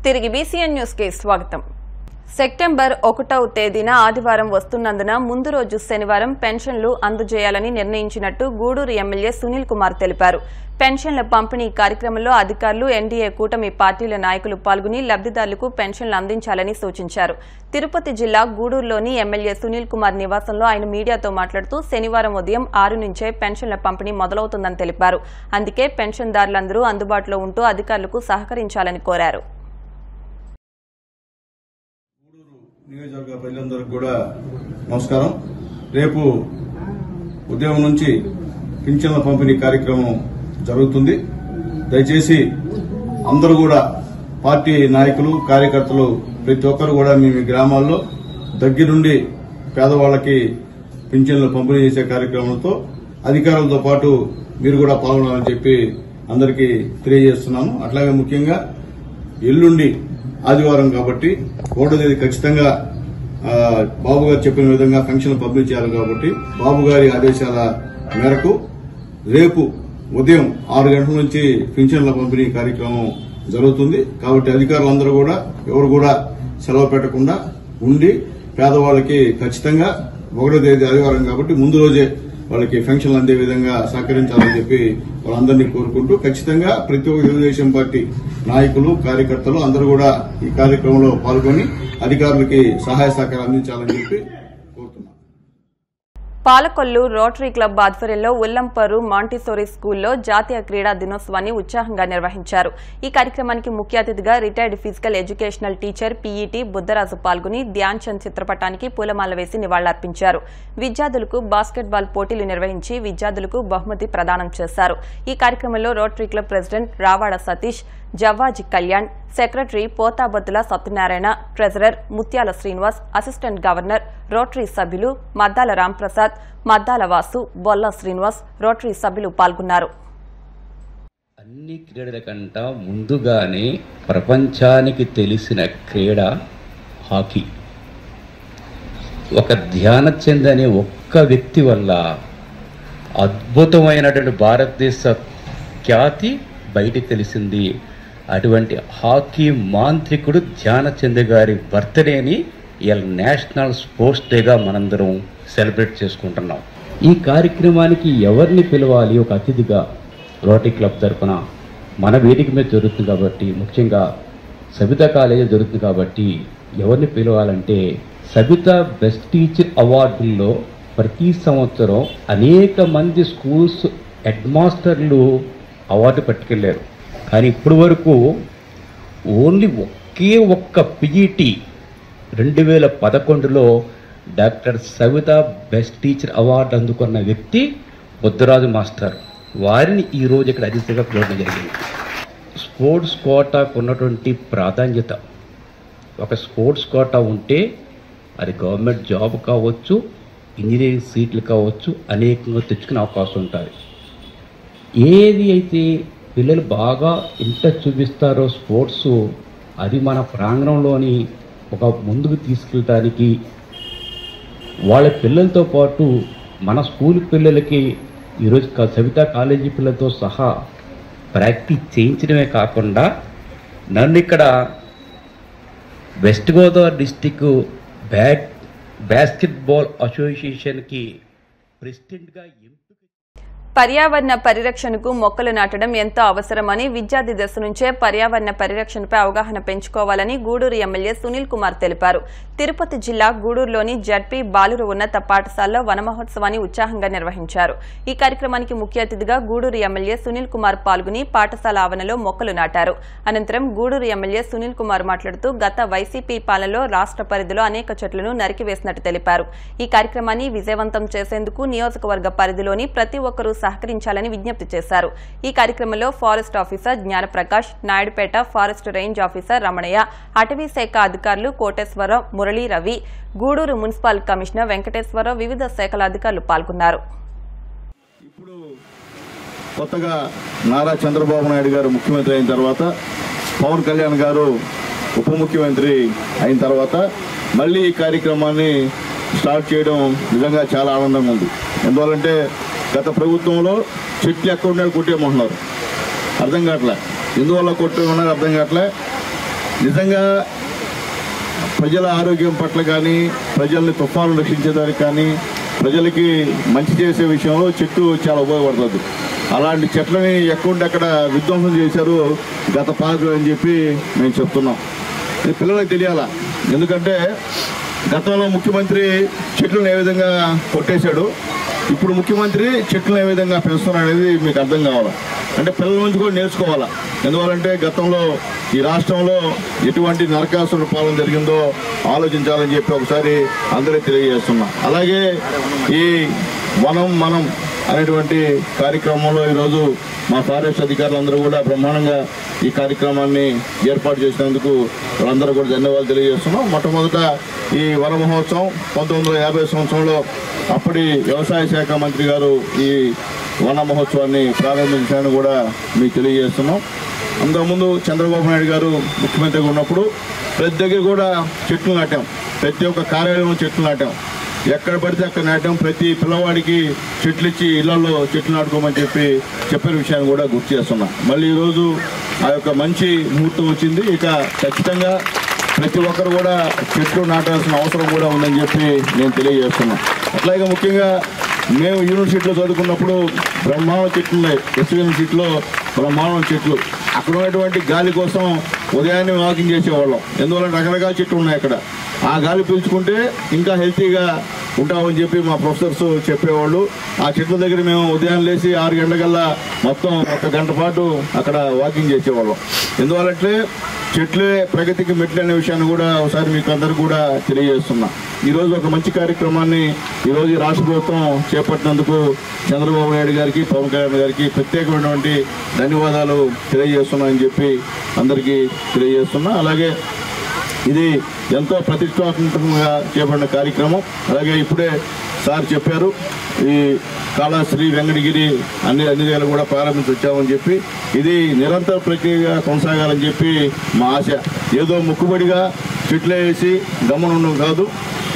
తిరిగి BCN news కి స్వాగతం. సెప్టెంబర్ 1వ తేదీన ఆదివారం వస్తున్నందున ముందు రోజు శనివారం పెన్షన్లు అందజేయాలని నిర్ణయించినట్టు గూడూరు ఎమ్మెల్యే సునీల్ కుమార్ తెలిపారు. పెన్షన్ల పంపిణీ కార్యక్రమంలో అధికారులు, ఎన్డీఏ కూటమి పార్టీల నాయకులు పాల్గొని లబ్దిదారులకు పెన్షన్లు అందించాలని సూచించారు. తిరుపతి జిల్లా గూడూరులోని ఎమ్మెల్యే సునీల్ కుమార్ నివాసంలో ఆయన మీడియాతో మాట్లాడుతూ శనివారం ఉదయం 6 నుంచే పెన్షన్ల పంపిణీ మొదలవుతుందని తెలిపారు. అందుకే పెన్షన్దారులందరూ అందుబాటులో ఉంటూ అధికారులకు సహకరించాలని కోరారు. నియోజకవర్గ ప్రజలందరికీ కూడా నమస్కారం. రేపు ఉదయం నుంచి పింఛన్ల పంపిణీ కార్యక్రమం జరుగుతుంది. దయచేసి అందరూ కూడా పార్టీ నాయకులు, కార్యకర్తలు ప్రతి ఒక్కరు కూడా మీ గ్రామాల్లో దగ్గరుండి పేదవాళ్లకి పింఛన్లు పంపిణీ చేసే కార్యక్రమంతో అధికారులతో పాటు మీరు కూడా పాల్గొనాలని చెప్పి అందరికీ తెలియజేస్తున్నాను. అట్లాగే ముఖ్యంగా ఎల్లుండి ఆదివారం కాబట్టి 1వ తేదీ ఖచ్చితంగా బాబు గారు చెప్పిన విధంగా పెన్షన్ పంపిణీ చేయాలి కాబట్టి బాబు గారి ఆదేశాల మేరకు రేపు ఉదయం 6 గంటల నుంచి పింఛన్ల పంపిణీ కార్యక్రమం జరుగుతుంది. కాబట్టి అధికారులందరూ కూడా ఎవరు కూడా సెలవు పెట్టకుండా ఉండి పేదవాళ్లకి ఖచ్చితంగా 1వ తేదీ ఆదివారం కాబట్టి ముందు రోజే వాళ్ళకి పెన్షన్లు అందే విధంగా సహకరించాలని చెప్పి వాళ్ళందరినీ కోరుకుంటూ ఖచ్చితంగా ప్రతి ఒక్క తెలుగుదేశం పార్టీ నాయకులు, కార్యకర్తలు అందరూ కూడా ఈ కార్యక్రమంలో పాల్గొని అధికారులకి సహాయ సహకారం అందించాలని చెప్పి కోరుతున్నాను. పాలకొల్లు రోటరీ క్లబ్ ఆధ్వర్యంలో ఉల్లంపరు మాంటిసోరీ స్కూల్లో జాతీయ క్రీడా దినోత్సవాన్ని ఉత్సాహంగా నిర్వహించారు. ఈ కార్యక్రమానికి ముఖ్య అతిథిగా retired physical educational teacher PET Buddaraju పాల్గొని ధ్యాన్ చంద్ చిత్రపటానికి పూలమాల వేసి నివాళులర్పించారు. విద్యార్థులకు బాస్కెట్బాల్ పోటీలు నిర్వహించి విద్యార్థులకు బహుమతి ప్రదానం చేశారు. ఈ కార్యక్రమంలో rotary club president Ravada Satish, Javvaji Kalyan, secretary Pothabathula Satyanarayana, treasurer Muthyala Srinivas, assistant governor, rotary సభ్యులు మద్దాల రాంప్రసాద్, మద్దాల వాసు, బొల్ల శ్రీనివాస్, రోటరీ సభ్యులు పాల్గొన్నారు. అన్ని క్రీడల కంటే ముందుగానే ప్రపంచానికి తెలిసిన క్రీడ హాకీ. ఒక ధ్యానచంద్ అనే ఒక్క వ్యక్తి వల్ల అద్భుతమైనటువంటి భారతదేశ ఖ్యాతి బయటికి తెలిసింది. అటువంటి హాకీ మాంత్రికుడు ధ్యానచంద్ గారి బర్త్డేని ఇలా నేషనల్ స్పోర్ట్స్ డేగా మనందరం సెలబ్రేట్ చేసుకుంటున్నాం. ఈ కార్యక్రమానికి ఎవరిని పిలవాలి? ఒక అతిథిగా రోటరీ క్లబ్ తరఫున మన వేదిక మీద జరుగుతుంది కాబట్టి, ముఖ్యంగా సబితా కాలేజీ జరుగుతుంది కాబట్టి ఎవరిని పిలవాలంటే, సబితా బెస్ట్ టీచర్ అవార్డుల్లో ప్రతి సంవత్సరం అనేక మంది స్కూల్స్ హెడ్ మాస్టర్లు అవార్డు పట్టుకెళ్లారు. కానీ ఇప్పటి వరకు ఓన్లీ ఒకే ఒక్క పీఈటీ 2011లో doctor Savitha best teacher award అందుకున్న వ్యక్తి బుద్దరాజు మాస్టర్. వారిని ఈరోజు ఇక్కడ అతిథిగా పిలవడం జరిగింది. స్పోర్ట్స్ కోటాకు ఉన్నటువంటి ప్రాధాన్యత, ఒక స్పోర్ట్స్ కోటా ఉంటే అది గవర్నమెంట్ జాబ్ కావచ్చు, ఇంజనీరింగ్ సీట్లు కావచ్చు, అనేకంగా తెచ్చుకునే అవకాశం ఉంటుంది. ఏది అయితే పిల్లలు బాగా ఇంట్రెస్ట్ చూపిస్తారో స్పోర్ట్స్, అది మన ప్రాంగణంలోని ఒక ముందుకు తీసుకెళ్ళటానికి వాళ్ళ పిల్లలతో పాటు మన స్కూల్ పిల్లలకి ఈరోజు సవితా కాలేజీ పిల్లలతో సహా ప్రాక్టీస్ చేయించడమే కాకుండా నన్ను ఇక్కడ వెస్ట్ గోదావరి డిస్టిక్ బాస్కెట్బాల్ అసోసియేషన్కి ప్రెసిడెంట్గా పర్యావరణ పరిరక్షణకు మొక్కలు నాటడం ఎంతో అవసరమని, విద్యార్థి దశ నుంచే పర్యావరణ పరిరక్షణపై అవగాహన పెంచుకోవాలని గూడూరు ఎమ్మెల్యే సునీల్ కుమార్ తెలిపారు. తిరుపతి జిల్లా గూడూరులోని జడ్పీ బాలుర ఉన్నత పాఠశాలలో వన మహోత్సవాన్ని ఉత్సాహంగా నిర్వహించారు. ఈ కార్యక్రమానికి ముఖ్య అతిథిగా గూడూరు ఎమ్మెల్యే సునీల్ కుమార్ పాల్గొని పాఠశాల ఆవరణలో మొక్కలు నాటారు. అనంతరం గూడూరు ఎమ్మెల్యే సునీల్ కుమార్ మాట్లాడుతూ గత వైసీపీ పాలనలో రాష్ట్ర పరిధిలో అనేక చెట్లను నరికివేసినట్టు తెలిపారు. ఈ కార్యక్రమాన్ని విజయవంతం చేసేందుకు నియోజకవర్గ పరిధిలోని ప్రతి ఒక్కరూ సహకరించాలని విజ్ఞప్తి చేశారు. ఈ కార్యక్రమంలో forest officer Gnanaprakash, Naidupeta forest range officer Ramanaiah, అటవీ శాఖ అధికారులు కోటేశ్వరరావు, మురళీ రవి, గూడూరు మున్సిపల్ కమిషనర్ వెంకటేశ్వరరావు, వివిధ శాఖల అధికారులు పాల్గొన్నారు. ఇప్పుడు కొత్తగా నారా చంద్రబాబు నాయుడు గారు ముఖ్యమంత్రి అయిన తర్వాత, పవన్ కళ్యాణ్ గారు ఉప ముఖ్యమంత్రి అయిన తర్వాత మళ్ళీ ఈ కార్యక్రమాన్ని స్టార్ట్ చేయడం నిజంగా చాలా ఆనందంగా ఉంది. ఎందువల్లంటే గత ప్రభుత్వంలో చెట్లు ఎక్కడ ఉన్నాయో కొట్టేయమంటున్నారు, అర్థం కావట్లే. ఎందువల్ల కొట్టేమన్నారు అర్థం కావట్లే. నిజంగా ప్రజల ఆరోగ్యం పట్ల కానీ, ప్రజల్ని తుఫాను రక్షించేదానికి కానీ, ప్రజలకి మంచి చేసే విషయంలో చెట్టు చాలా ఉపయోగపడుతుంది. అలాంటి చెట్లని ఎక్కడుండక్కడ విధ్వంసం చేశారు గత పాలకులు అని చెప్పి మేము చెప్తున్నాం. ఇది పిల్లలకు తెలియాలా. ఎందుకంటే గతంలో ముఖ్యమంత్రి చెట్లను ఏ విధంగా కొట్టేశాడు, ఇప్పుడు ముఖ్యమంత్రి చెట్లను ఏ విధంగా పెంచుతున్నాడు అనేది మీకు అర్థం కావాలా. అంటే పిల్లల నుంచి కూడా నేర్చుకోవాలా. ఎందువల్లంటే గతంలో ఈ రాష్ట్రంలో ఎటువంటి నరకాసుర పాలన జరిగిందో ఆలోచించాలని చెప్పి ఒకసారి అందరికీ తెలియజేస్తున్నా. అలాగే ఈ వనం మనం అనేటువంటి కార్యక్రమంలో ఈరోజు మా ఫారెస్ట్ అధికారులందరూ కూడా బ్రహ్మాండంగా ఈ కార్యక్రమాన్ని ఏర్పాటు చేసినందుకు వాళ్ళందరూ కూడా ధన్యవాదాలు తెలియజేస్తున్నాం. మొట్టమొదట ఈ వన మహోత్సవం 1950 సంవత్సరంలో అప్పటి వ్యవసాయ శాఖ మంత్రి గారు ఈ వన మహోత్సవాన్ని ప్రారంభించాలని కూడా మీకు తెలియజేస్తున్నాం. అంతకుముందు చంద్రబాబు నాయుడు గారు ముఖ్యమంత్రిగా ఉన్నప్పుడు ప్రతి దగ్గర కూడా చెట్లు నాటాం, ప్రతి ఒక్క కార్యాలయంలో చెట్లు నాటాం, ఎక్కడ పడితే అక్కడ నాటాం. ప్రతి పిల్లవాడికి చెట్లు ఇచ్చి ఇళ్లలో చెట్లు నాటుకోమని చెప్పిన విషయాన్ని కూడా గుర్తు చేస్తున్నాం. మళ్ళీ ఈరోజు ఆ యొక్క మంచి ముహూర్తం వచ్చింది. ఇక ఖచ్చితంగా ప్రతి ఒక్కరు కూడా చెట్లు నాటాల్సిన అవసరం కూడా ఉందని చెప్పి నేను తెలియజేస్తున్నాను. అట్లాగే ముఖ్యంగా మేము యూనివర్సిటీలో చదువుకున్నప్పుడు బ్రహ్మాండం చెట్లు ఉన్నాయి. ఎస్వి యూనివర్సిటీలో బ్రహ్మాండం చెట్లు. అక్కడ ఉన్నటువంటి గాలి కోసం ఉదయాన్నే వాకింగ్ చేసేవాళ్ళం. ఎందువల్ల రకరకాల చెట్లు ఉన్నాయి అక్కడ. ఆ గాలి పీల్చుకుంటే ఇంకా హెల్తీగా ఉంటామని చెప్పి మా ప్రొఫెసర్స్ చెప్పేవాళ్ళు. ఆ చెట్ల దగ్గర మేము ఉదయం లేచి 6 గంటలకల్లా మొత్తం 1 గంట పాటు అక్కడ వాకింగ్ చేసేవాళ్ళం. ఎందువల్లంటే చెట్లే ప్రగతికి మెట్లు అనే విషయాన్ని కూడా ఒకసారి మీకు అందరికీ కూడా తెలియజేస్తున్నా. ఈరోజు ఒక మంచి కార్యక్రమాన్ని ఈరోజు రాష్ట్ర ప్రభుత్వం చేపట్టినందుకు చంద్రబాబు నాయుడు గారికి, పవన్ కళ్యాణ్ గారికి ప్రత్యేకమైనటువంటి ధన్యవాదాలు తెలియజేస్తున్నానని చెప్పి అందరికీ తెలియజేస్తున్నా. అలాగే ఇది ఎంతో ప్రతిష్టాత్మకంగా చేపట్టిన కార్యక్రమం. అలాగే ఇప్పుడే సార్ చెప్పారు ఈ కాళహస్తి, వెంకటగిరి అన్ని దగ్గర కూడా ప్రారంభించి వచ్చామని చెప్పి ఇది నిరంతర ప్రక్రియగా కొనసాగాలని చెప్పి మా ఆశ. ఏదో ముక్కుబడిగా చెట్లు వేసి గమనం కాదు,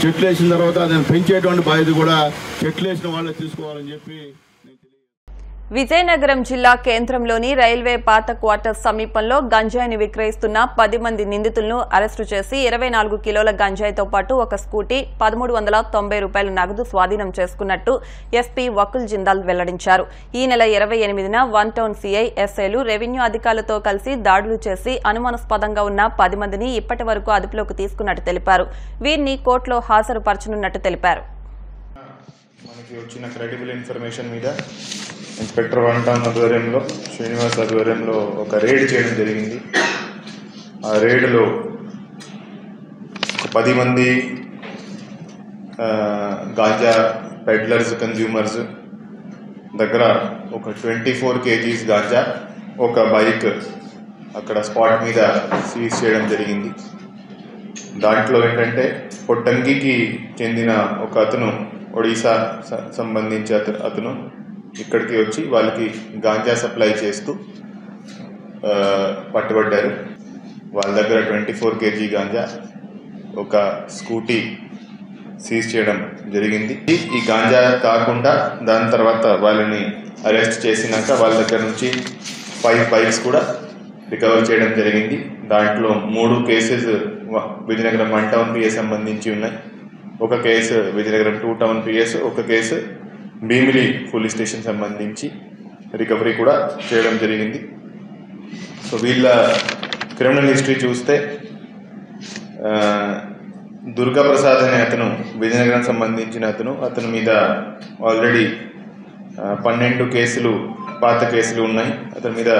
చెట్లు వేసిన తర్వాత దాన్ని పెంచేటువంటి బాధ్యత కూడా చెట్లు వేసిన వాళ్ళే తీసుకోవాలని చెప్పి. విజయనగరం జిల్లా కేంద్రంలోని రైల్వే పాత క్వార్టర్స్ సమీపంలో గంజాయిని విక్రయిస్తున్న 10 మంది నిందితులను అరెస్టు చేసి 24 కిలోల గంజాయితో పాటు ఒక స్కూటీ, 1390 రూపాయల నగదు స్వాధీనం చేసుకున్నట్టు ఎస్పీ వకుల్ జిందాల్ వెల్లడించారు. ఈ నెల 28న 1 టౌన్ సీఐ, ఎస్ఐలు రెవెన్యూ అధికారులతో కలిసి దాడులు చేసి అనుమానాస్పదంగా ఉన్న 10 మందిని ఇప్పటి వరకు అదుపులోకి తీసుకున్నట్టు తెలిపారు. వీరిని కోర్టులో హాజరుపరచనున్నట్టు తెలిపారు. మనకి వచ్చిన క్రెడిబుల్ ఇన్ఫర్మేషన్ మీద ఇన్స్పెక్టర్ 1 టౌన్ ఆధ్వర్యంలో, శ్రీనివాస్ ఆధ్వర్యంలో ఒక రేడ్ చేయడం జరిగింది. ఆ రేడ్లో ఒక 10 మంది గాంజా పెడ్లర్స్, కన్జ్యూమర్స్ దగ్గర ఒక 24 kgs గాంజా, ఒక బైక్ అక్కడ స్పాట్ మీద సీజ్ చేయడం జరిగింది. దాంట్లో ఏంటంటే పొట్టంగికి చెందిన ఒక అతను, ఒడిశా సంబంధించి అతను ఇక్కడికి వచ్చి వాళ్ళకి గాంజా సప్లై చేస్తూ పట్టుబడ్డారు. వాళ్ళ దగ్గర 24 kg గాంజా, ఒక స్కూటీ సీజ్ చేయడం జరిగింది. ఈ గాంజా కాకుండా దాని తర్వాత వాళ్ళని అరెస్ట్ చేసినాక వాళ్ళ దగ్గర నుంచి 5 బైక్స్ కూడా రికవర్ చేయడం జరిగింది. దాంట్లో 3 కేసెస్ విజయనగరం 1 టౌన్ పిఎస్ సంబంధించి ఉన్నాయి. ఒక కేసు విజయనగరం 2 టౌన్ పిఎస్, ఒక కేసు భీమిలి పోలీస్ స్టేషన్ సంబంధించి రికవరీ కూడా చేయడం జరిగింది. సో వీళ్ళ క్రిమినల్ హిస్టరీ చూస్తే దుర్గా ప్రసాద్ అనే అతను విజయనగరం సంబంధించిన అతను మీద ఆల్రెడీ 12 కేసులు, పాత కేసులు ఉన్నాయి. అతని మీద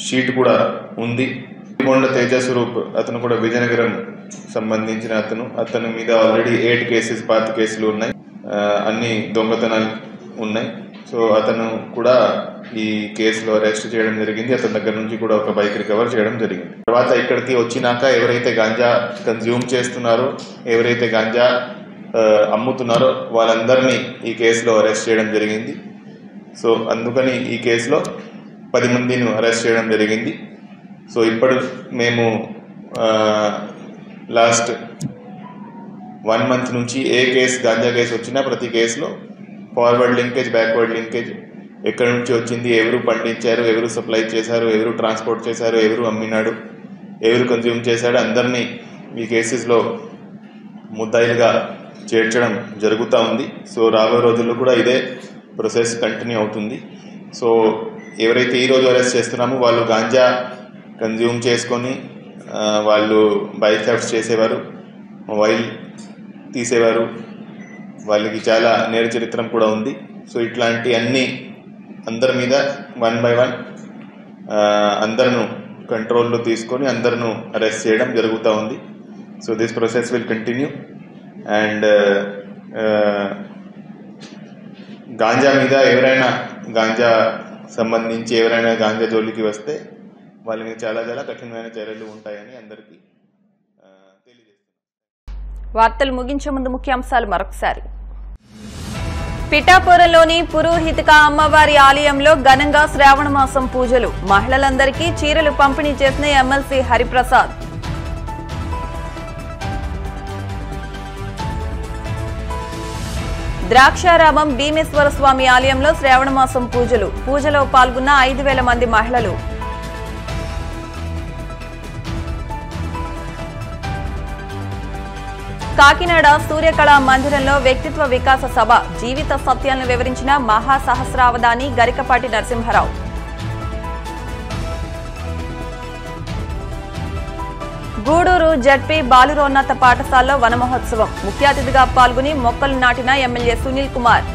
షీట్ కూడా ఉంది. కొండ తేజ స్వరూప్ అతను కూడా విజయనగరం సంబంధించిన అతని మీద ఆల్రెడీ 8 కేసెస్, పాత కేసులు ఉన్నాయి. అన్ని దొంగతనాలు ఉన్నాయి. సో అతను కూడా ఈ కేసులో అరెస్ట్ చేయడం జరిగింది. అతని దగ్గర నుంచి కూడా ఒక బైక్ రికవర్ చేయడం జరిగింది. తర్వాత ఇక్కడికి వచ్చినాక ఎవరైతే గాంజా కన్జ్యూమ్ చేస్తున్నారో, ఎవరైతే గాంజా అమ్ముతున్నారో వాళ్ళందరినీ ఈ కేసులో అరెస్ట్ చేయడం జరిగింది. సో అందుకని ఈ కేసులో 10 మందిని అరెస్ట్ చేయడం జరిగింది. సో ఇప్పుడు మేము లాస్ట్ 1 మంత్ నుంచి ఏ కేసు, గాంజా కేసు వచ్చినా ప్రతి కేసులో ఫార్వర్డ్ లింకేజ్, బ్యాక్వర్డ్ లింకేజ్ ఎక్కడి నుంచి వచ్చింది, ఎవరు పండించారు, ఎవరు సప్లై చేశారు, ఎవరు ట్రాన్స్పోర్ట్ చేశారు, ఎవరు అమ్మినాడు, ఎవరు కన్జ్యూమ్ చేశాడు, అందరినీ ఈ కేసెస్లో ముద్దాయిలుగా చేర్చడం జరుగుతూ ఉంది. సో రాబోయే రోజుల్లో కూడా ఇదే ప్రాసెస్ కంటిన్యూ అవుతుంది. సో ఎవరైతే ఈరోజు అరెస్ట్ చేస్తున్నామో వాళ్ళు గాంజా కన్జ్యూమ్ చేసుకొని వాళ్ళు బైక్ థెఫ్ట్స్ చేసేవారు, మొబైల్ తీసేవారు, వాళ్ళకి చాలా నేర చరిత్ర కూడా ఉంది. సో ఇట్లాంటి అన్ని అందరి మీద 1 by 1 అందరిను కంట్రోల్లో తీసుకొని అందరిను అరెస్ట్ చేయడం జరుగుతూ ఉంది. So this process will continue. And ganja మీద ఎవరైనా గాంజా సంబంధించి ఎవరైనా గాంజా జోలికి వస్తే వాళ్ళ మీద చాలా చాలా కఠినమైన చర్యలు ఉంటాయని అందరికీ తెలియజేస్తున్నారు. వార్తలు ముగించే ముందు ముఖ్యాంశాలు మరొకసారి. పిఠాపురంలోని పురోహితిక అమ్మవారి ఆలయంలో ఘనంగా శ్రావణ మాసం పూజలు. మహిళలందరికీ చీరలు పంపిణీ చేసిన ఎమ్మెల్సీ హరిప్రసాద్. ద్రాక్షారామం భీమేశ్వర స్వామి ఆలయంలో శ్రావణ మాసం పూజలు. పూజలో పాల్గొన్న 5,000 మంది మహిళలు. కాకినాడ సూర్యకళా మందిరంలో వ్యక్తిత్వ వికాస సభ. జీవిత సత్యాలను వివరించిన మహాసహస్రావధాని గరికపాటి నరసింహారావు. గూడూరు జడ్పీ బాలురోన్నత పాఠశాలలో వన మహోత్సవం. ముఖ్య అతిథిగా పాల్గొని మొక్కలు నాటిన ఎమ్మెల్యే సునీల్ కుమార్.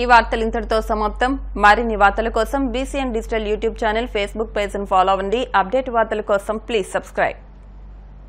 ఈ వార్తలు ఇంతటితో సమాప్తం. మరిన్ని వార్తల కోసం BCN digital YouTube channel, Facebook page follow అవ్వండి. అప్డేట్ వార్తల కోసం ప్లీజ్ సబ్స్క్రైబ్.